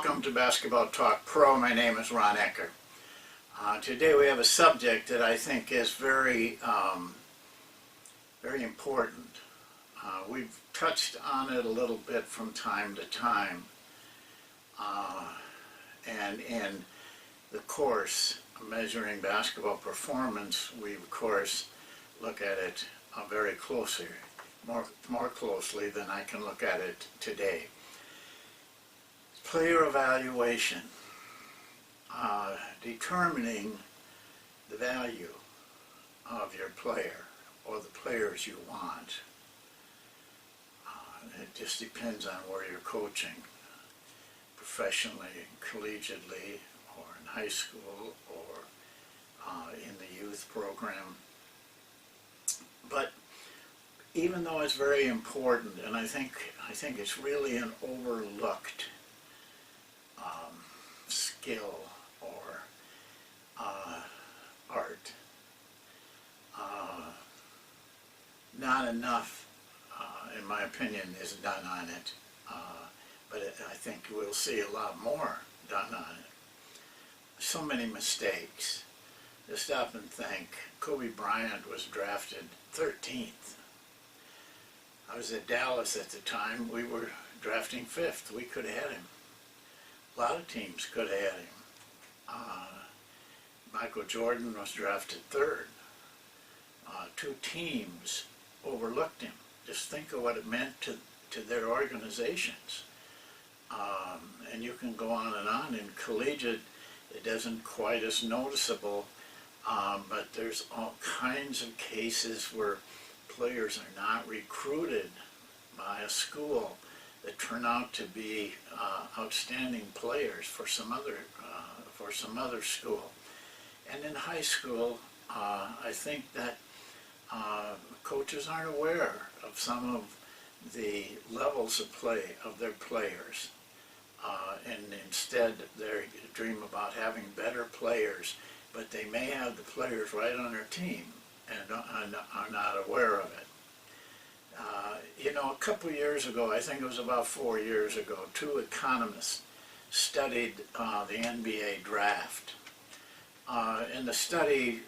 welcome to Basketball Talk Pro. My name is Ron Ecker. Today we have a subject that I think is very important. We've touched on it a little bit from time to time, and in the course measuring basketball performance, we of course look at it very closely, more closely than I can look at it today. Player evaluation, determining the value of your player or the players you want. It just depends on where you're coaching, professionally, collegiately, or in high school, or in the youth program. But even though it's very important, and I think it's really an overlooked skill or art, not enough, in my opinion, is done on it. But I think we'll see a lot more done on it. So many mistakes. Just stop and think. Kobe Bryant was drafted 13th. I was at Dallas at the time. We were drafting 5th. We could have had him. A lot of teams could have had him. Michael Jordan was drafted 3rd. 2 teams overlooked him. Just think of what it meant to their organizations. And you can go on and on. In collegiate, it isn't quite as noticeable, but there's all kinds of cases where players are not recruited by a school that turn out to be outstanding players for some other school. And in high school, I think that coaches aren't aware of some of the levels of play of their players, and instead they dream about having better players, but they may have the players right on their team and are not aware of it. A couple of years ago, I think it was about 4 years ago, 2 economists studied the NBA draft. And the study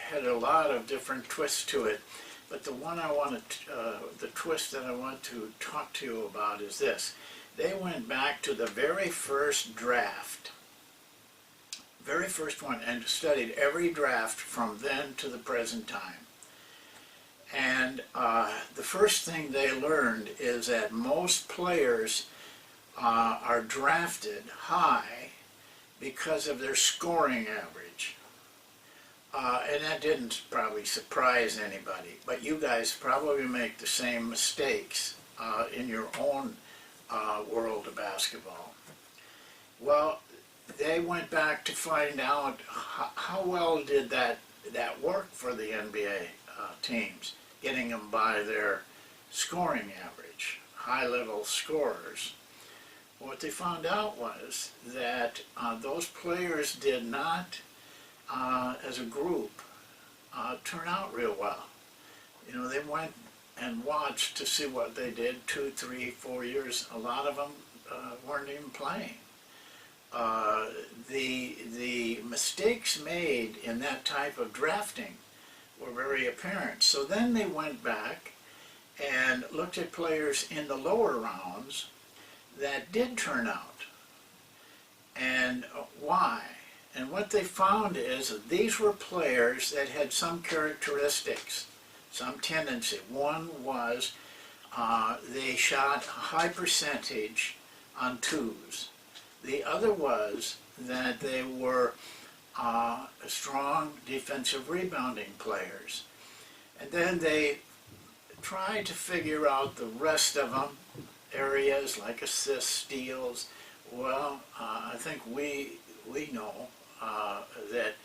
had a lot of different twists to it, but the twist that I want to talk to you about is this. They went back to the very first draft, very first one, and studied every draft from then to the present time. And the first thing they learned is that most players are drafted high because of their scoring average. And that didn't probably surprise anybody, but you guys probably make the same mistakes in your own world of basketball. Well, they went back to find out how well did that work for the NBA teams, getting them by their scoring average, high-level scorers. What they found out was that those players did not, as a group, turn out real well. They went and watched to see what they did 2, 3, 4 years. A lot of them weren't even playing. The mistakes made in that type of drafting were very apparent. So then they went back and looked at players in the lower rounds that did turn out, and why. And what they found is that these were players that had some characteristics, some tendency. One was they shot a high percentage on 2s. The other was that they were strong defensive rebounding players. And then they tried to figure out the rest of them, areas like assists, steals. Well, I think we know that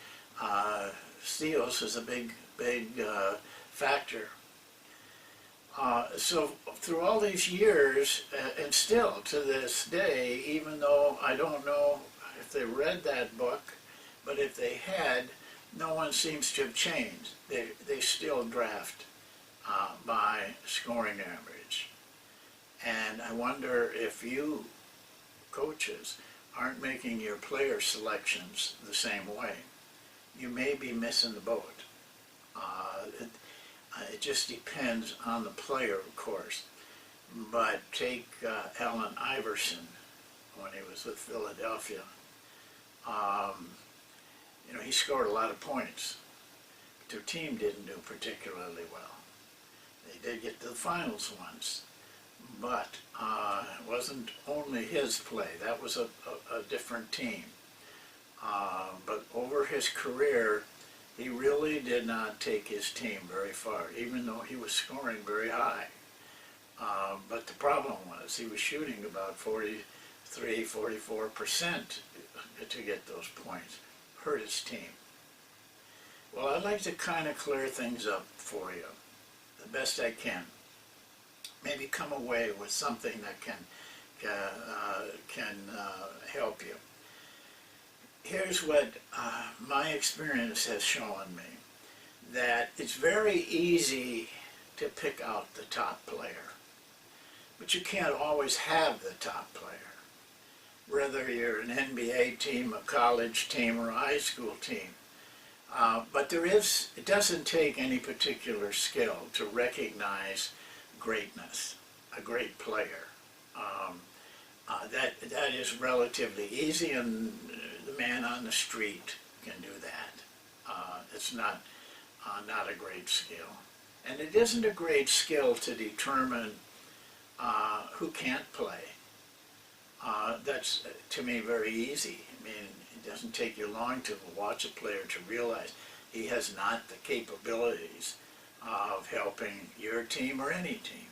steals is a big factor. So through all these years, and still to this day, even though I don't know if they read that book, but if they had, no one seems to have changed. They still draft by scoring average. And I wonder if you coaches aren't making your player selections the same way. You may be missing the boat. It just depends on the player, of course. But take Allen Iverson when he was with Philadelphia. He scored a lot of points. But their team didn't do particularly well. They did get to the finals once, but it wasn't only his play. That was a different team. But over his career, he really did not take his team very far, even though he was scoring very high. But the problem was he was shooting about 43, 44% to get those points. Hurt his team. Well, I'd like to kind of clear things up for you the best I can. Maybe come away with something that can help you. Here's what my experience has shown me, that it's very easy to pick out the top player, but you can't always have the top player. Whether you're an NBA team, a college team, or a high school team. But it doesn't take any particular skill to recognize greatness, a great player. That is relatively easy, and the man on the street can do that. It's not a great skill. And it isn't a great skill to determine who can't play. That's, to me, very easy. I mean, it doesn't take you long to watch a player to realize he has not the capabilities of helping your team or any team.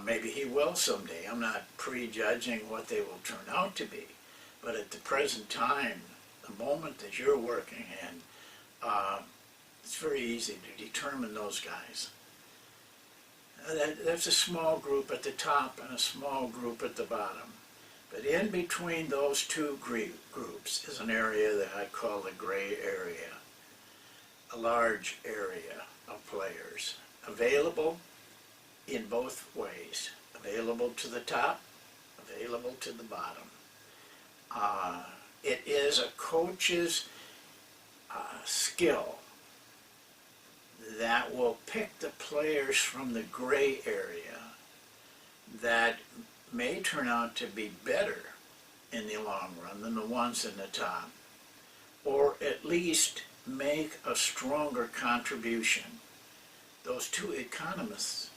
Maybe he will someday. I'm not prejudging what they will turn out to be. But at the present time, the moment that you're working in, it's very easy to determine those guys. That's a small group at the top and a small group at the bottom. But in between those two groups is an area that I call the gray area, a large area of players, available in both ways, available to the top, available to the bottom. It is a coach's skill that will pick the players from the gray area that may turn out to be better in the long run than the ones in the top, or at least make a stronger contribution. Those two economists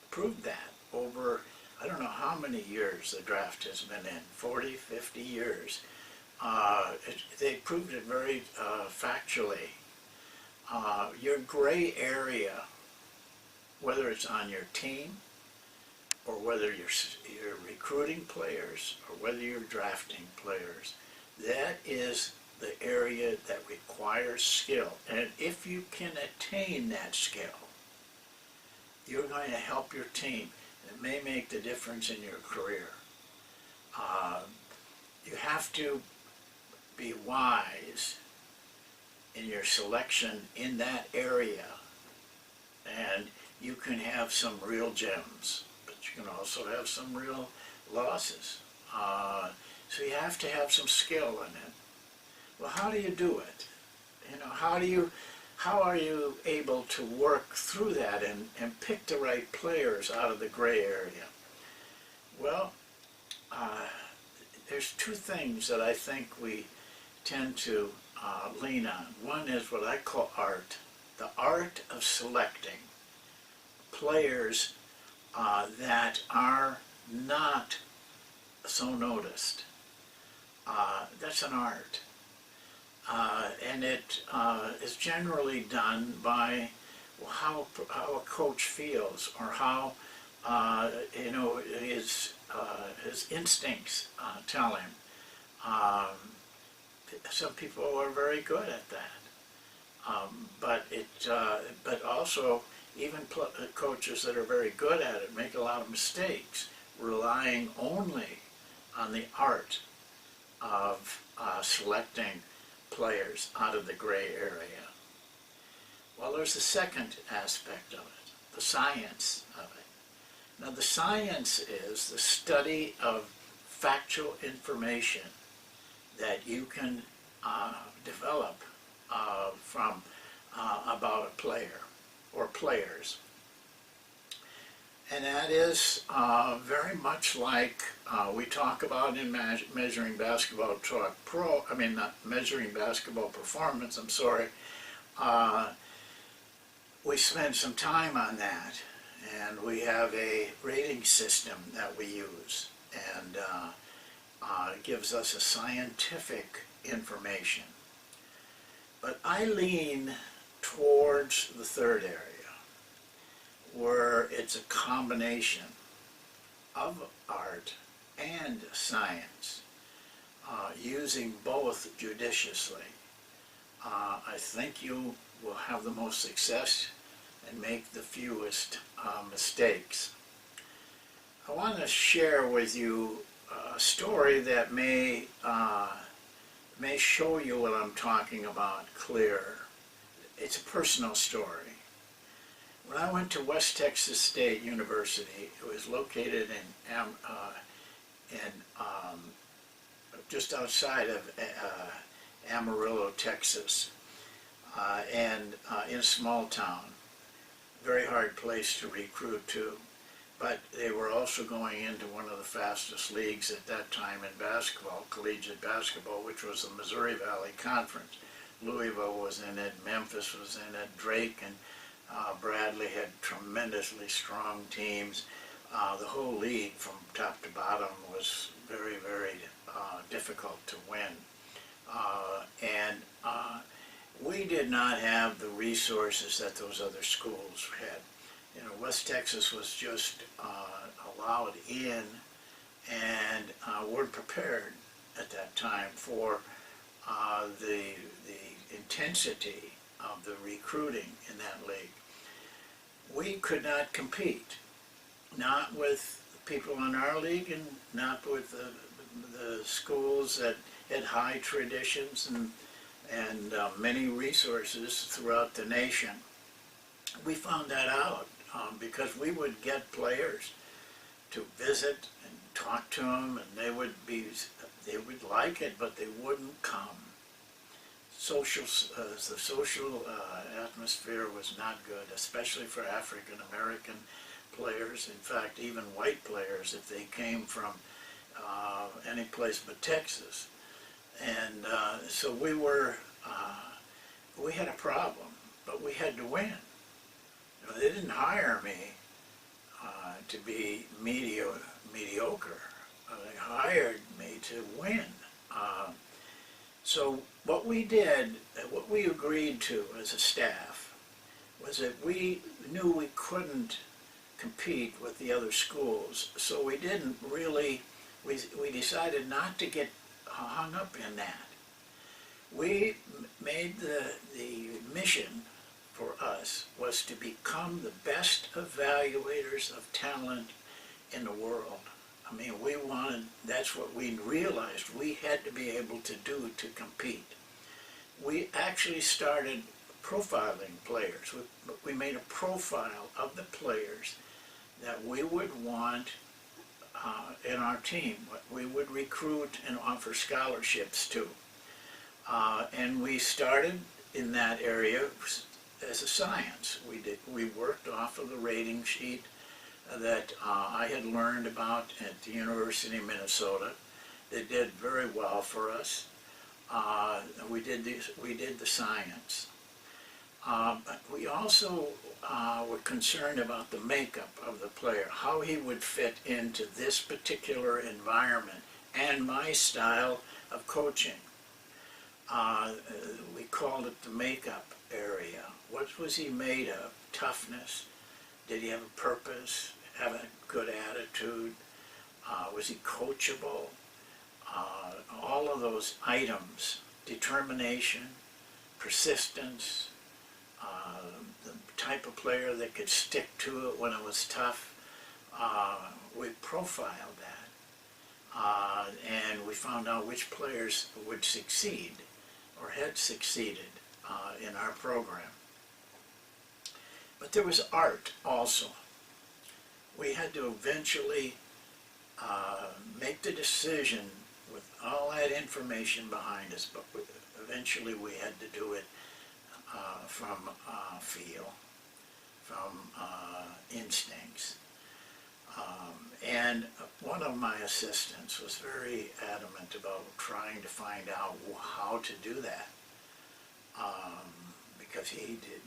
proved that over, I don't know how many years the draft has been in, 40, 50 years. They proved it very factually. Your gray area, whether it's on your team, or whether you're recruiting players, or whether you're drafting players, that is the area that requires skill. And if you can attain that skill, you're going to help your team. It may make the difference in your career. You have to be wise in your selection in that area, and you can have some real gems, but you can also have some real losses. So you have to have some skill in it. Well, how do you do it? How are you able to work through that and pick the right players out of the gray area? Well, there's two things that I think we tend to lean on. One is what I call art, the art of selecting players that are not so noticed. That's an art. And it is generally done by how a coach feels, or how his instincts tell him. Some people are very good at that, but also even coaches that are very good at it make a lot of mistakes, relying only on the art of selecting players out of the gray area. Well, there's the second aspect of it, the science of it. Now, the science is the study of factual information that you can develop from about a player or players. And that is very much like we talk about in Measuring Basketball Talk Pro, I mean not Measuring Basketball Performance, I'm sorry. We spend some time on that, and we have a rating system that we use, and it gives us a scientific information. But I lean towards the third area, where it's a combination of art and science, using both judiciously. I think you will have the most success and make the fewest mistakes. I want to share with you a story that may show you what I'm talking about clearer. It's a personal story. When I went to West Texas State University, it was located just outside of Amarillo, Texas, and in a small town. Very hard place to recruit to, but they were also going into one of the fastest leagues at that time in basketball, collegiate basketball, which was the Missouri Valley Conference. Louisville was in it, Memphis was in it, Drake and Bradley had tremendously strong teams. The whole league from top to bottom was very, very difficult to win. We did not have the resources that those other schools had. You know, West Texas was just allowed in, and weren't prepared at that time for the intensity of the recruiting in that league. We could not compete, not with people in our league and not with the schools that had high traditions and many resources throughout the nation. We found that out because we would get players to visit and talk to them, and they would like it, but they wouldn't come. The social atmosphere was not good, especially for African American players. In fact, even white players, if they came from any place but Texas. And so we had a problem, but we had to win. You know, they didn't hire me to be mediocre. They hired me to win. So what we did, what we agreed to as a staff, was that we knew we couldn't compete with the other schools, so we didn't really, we decided not to get hung up in that. We made the mission for us was to become the best evaluators of talent in the world. I mean, that's what we realized we had to be able to do to compete. We actually started profiling players. We made a profile of the players that we would want in our team, what we would recruit and offer scholarships to. And we started in that area as a science. We worked off of the rating sheet that I had learned about at the University of Minnesota. They did very well for us. We did the science. But we also were concerned about the makeup of the player, how he would fit into this particular environment and my style of coaching. We called it the makeup area. What was he made of? Toughness. Did he have a purpose? Have a good attitude? Was he coachable? All of those items, determination, persistence, the type of player that could stick to it when it was tough. We profiled that, and we found out which players would succeed or had succeeded in our program. But there was art also. We had to eventually make the decision with all that information behind us, but eventually we had to do it from feel, from instincts. And one of my assistants was very adamant about trying to find out how to do that. Because he did,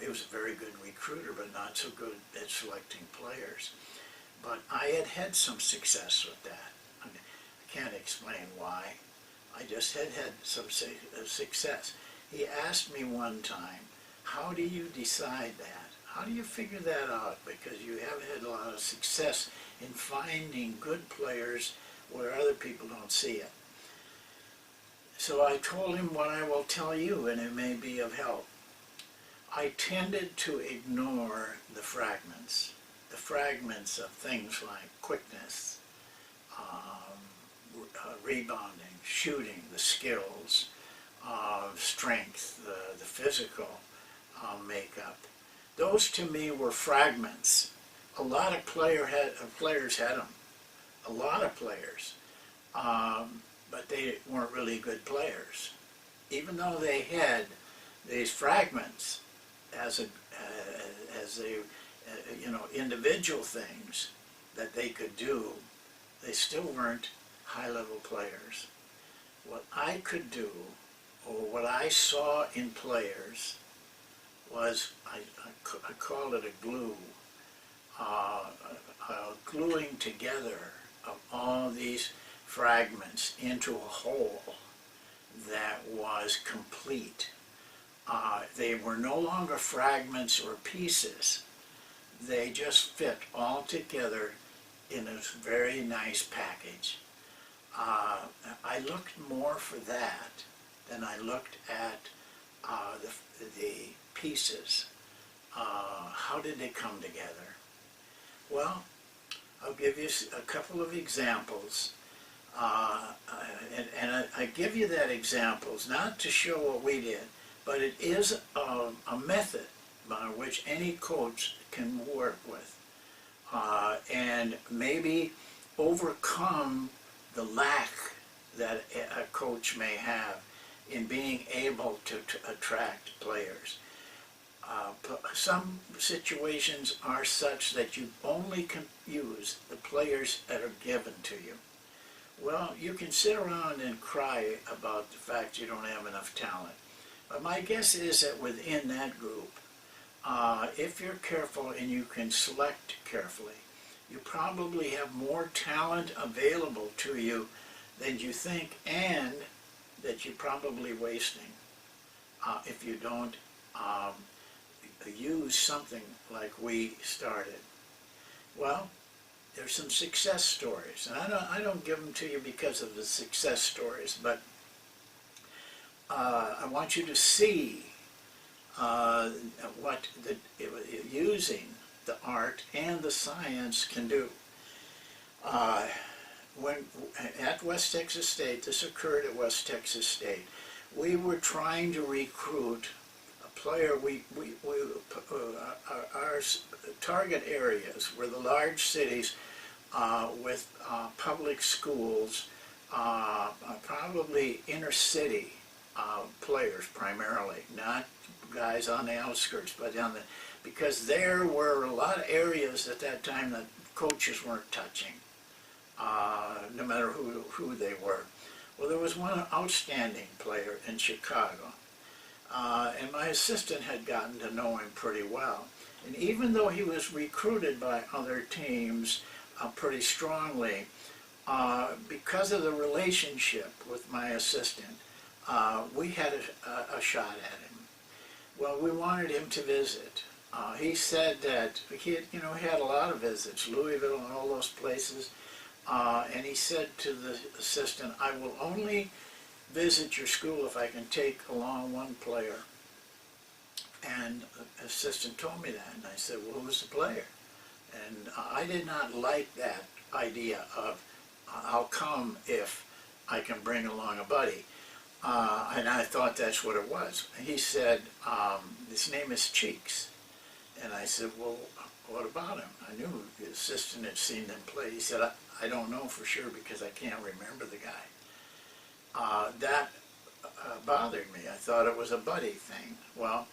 he was a very good recruiter, but not so good at selecting players. But I had had some success with that. I can't explain why. I just had some success. He asked me one time, how do you decide that? How do you figure that out? Because you have had a lot of success in finding good players where other people don't see it. So I told him what I will tell you, and it may be of help. I tended to ignore the fragments of things like quickness, rebounding, shooting, the skills, strength, the physical makeup. Those to me were fragments. A lot of players had them, a lot of players, but they weren't really good players. Even though they had these fragments as individual things that they could do, they still weren't high-level players. What I could do, or what I saw in players, was, I call it a glue, gluing together of all these fragments into a whole that was complete. They were no longer fragments or pieces. They just fit all together in a very nice package. I looked more for that than I looked at the pieces. How did they come together? Well, I'll give you a couple of examples. And I give you that examples not to show what we did, but it is a method by which any coach can work with and maybe overcome the lack that a coach may have in being able to attract players. Some situations are such that you only can use the players that are given to you. Well, you can sit around and cry about the fact you don't have enough talent. But my guess is that within that group, if you're careful and you can select carefully, you probably have more talent available to you than you think, and that you're probably wasting if you don't use something like we started. Well, there's some success stories, and I don't give them to you because of the success stories, but I want you to see what using the art and the science can do. At West Texas State, this occurred at West Texas State, we were trying to recruit a player. Our target areas were the large cities with public schools, probably inner city players primarily, not guys on the outskirts, but because there were a lot of areas at that time that coaches weren't touching, no matter who they were. Well, there was one outstanding player in Chicago, and my assistant had gotten to know him pretty well. And even though he was recruited by other teams pretty strongly, because of the relationship with my assistant, we had a shot at him. Well, we wanted him to visit. He said that he had a lot of visits, Louisville and all those places, and he said to the assistant, I will only visit your school if I can take along one player. And the assistant told me that, and I said, well, who's the player? And I did not like that idea of, I'll come if I can bring along a buddy. And I thought that's what it was. He said, his name is Cheeks. And I said, well, what about him? I knew the assistant had seen them play. He said, I don't know for sure because I can't remember the guy. That bothered me. I thought it was a buddy thing. Well,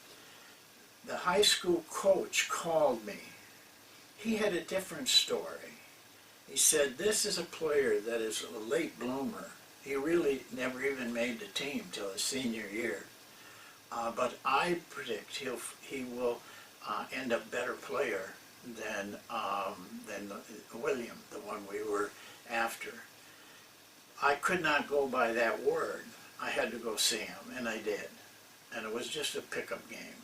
the high school coach called me. He had a different story. He said, this is a player that is a late bloomer. He really never even made the team till his senior year. But I predict he will end up better player than William, the one we were after. I could not go by that word. I had to go see him, and I did. And it was just a pickup game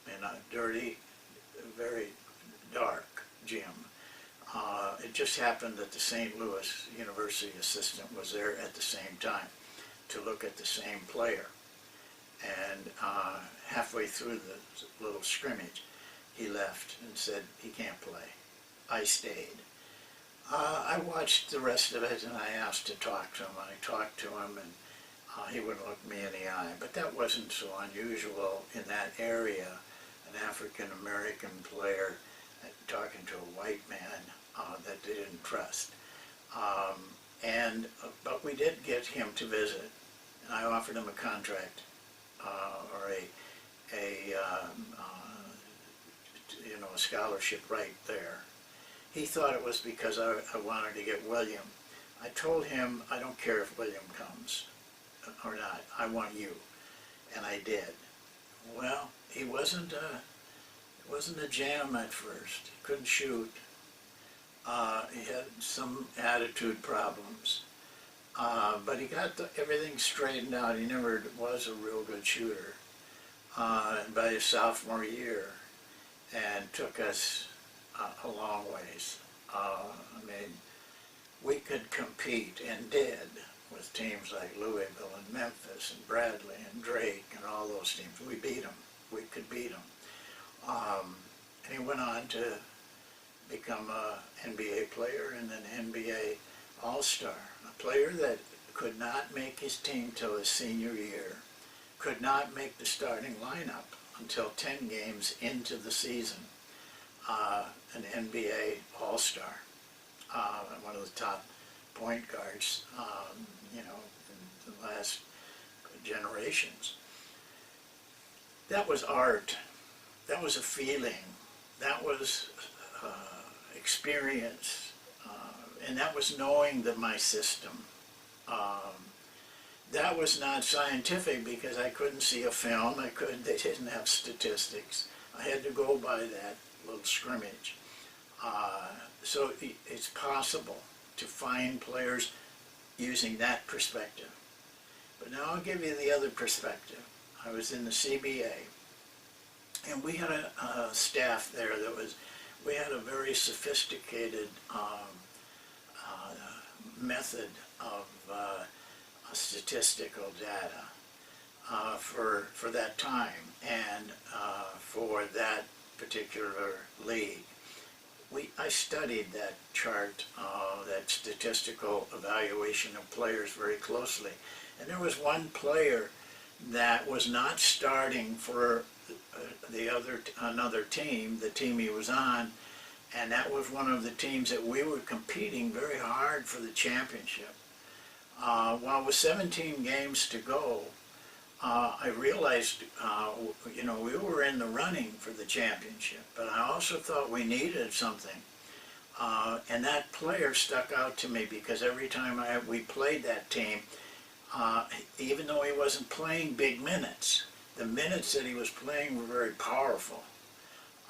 in a dirty, very dark gym. It just happened that the St. Louis University assistant was there at the same time to look at the same player. And halfway through the little scrimmage, he left and said he can't play. I stayed. I watched the rest of it, and I asked to talk to him. I talked to him, and he wouldn't look me in the eye. But that wasn't so unusual in that area, an African-American player talking to a white man that they didn't trust. But we did get him to visit, and I offered him a contract or a scholarship right there. He thought it was because I wanted to get William. I told him, I don't care if William comes or not, I want you. And I did. Well, he wasn't a jam at first. He couldn't shoot. He had some attitude problems. But he got everything straightened out. He never was a real good shooter by his sophomore year, and took us a long ways. I mean, we could compete, and did, with teams like Louisville and Memphis and Bradley and Drake and all those teams. We beat them. We could beat them. And he went on to become an NBA player and an NBA All-Star. A player that could not make his team till his senior year, could not make the starting lineup until 10 games into the season. An NBA All-Star, one of the top point guards, in the last generations. That was art. That was a feeling. That was experience. And that was knowing my system. That was not scientific because I couldn't see a film. They didn't have statistics. I had to go by that little scrimmage. So it's possible to find players using that perspective. But now I'll give you the other perspective. I was in the CBA, and we had a staff there we had a very sophisticated method of statistical data for that time and for that particular league. I studied that chart, that statistical evaluation of players very closely. And there was one player that was not starting for another team, the team he was on, and that was one of the teams that we were competing very hard for the championship. While with 17 games to go, I realized, we were in the running for the championship, but I also thought we needed something. And that player stuck out to me because every time we played that team, even though he wasn't playing big minutes, the minutes that he was playing were very powerful.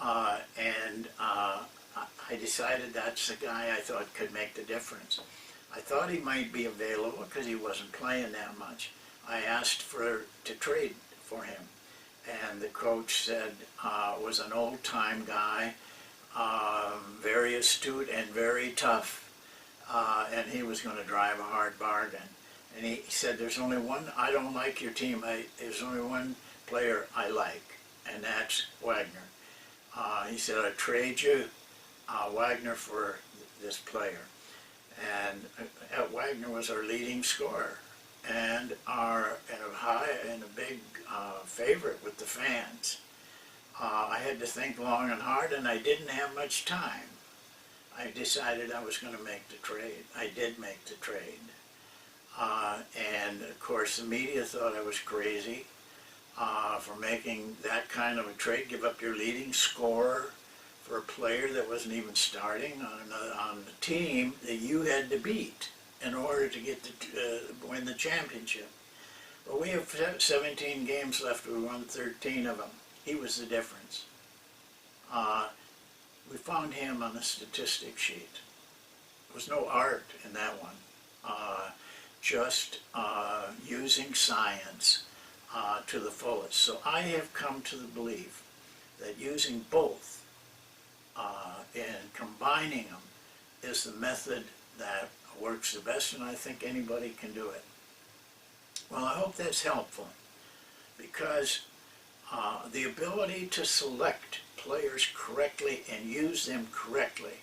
And I decided that's the guy I thought could make the difference. I thought he might be available because he wasn't playing that much. I asked to trade for him, and the coach said was an old-time guy, very astute and very tough, and he was going to drive a hard bargain. And he said, there's only one, I don't like your team, there's only one player I like, and that's Wagner. He said, I'd trade you Wagner for this player. And Wagner was our leading scorer and a big favorite with the fans. I had to think long and hard, and I didn't have much time. I decided I was going to make the trade. I did make the trade. And of course the media thought I was crazy for making that kind of a trade, give up your leading scorer for a player that wasn't even starting on the team that you had to beat in order to get win the championship. But we have 17 games left. We won 13 of them. He was the difference. We found him on the statistic sheet. There was no art in that one. Just using science to the fullest. So I have come to the belief that using both and combining them is the method that works the best, and I think anybody can do it. Well, I hope that's helpful, because the ability to select players correctly and use them correctly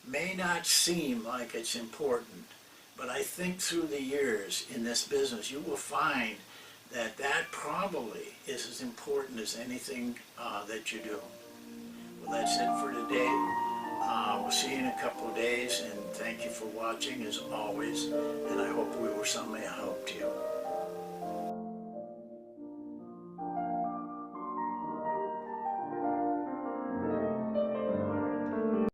may not seem like it's important, but I think through the years in this business you will find that that probably is as important as anything that you do. Well, that's it for today. We'll see you in a couple of days, and thank you for watching as always, and I hope we were some help.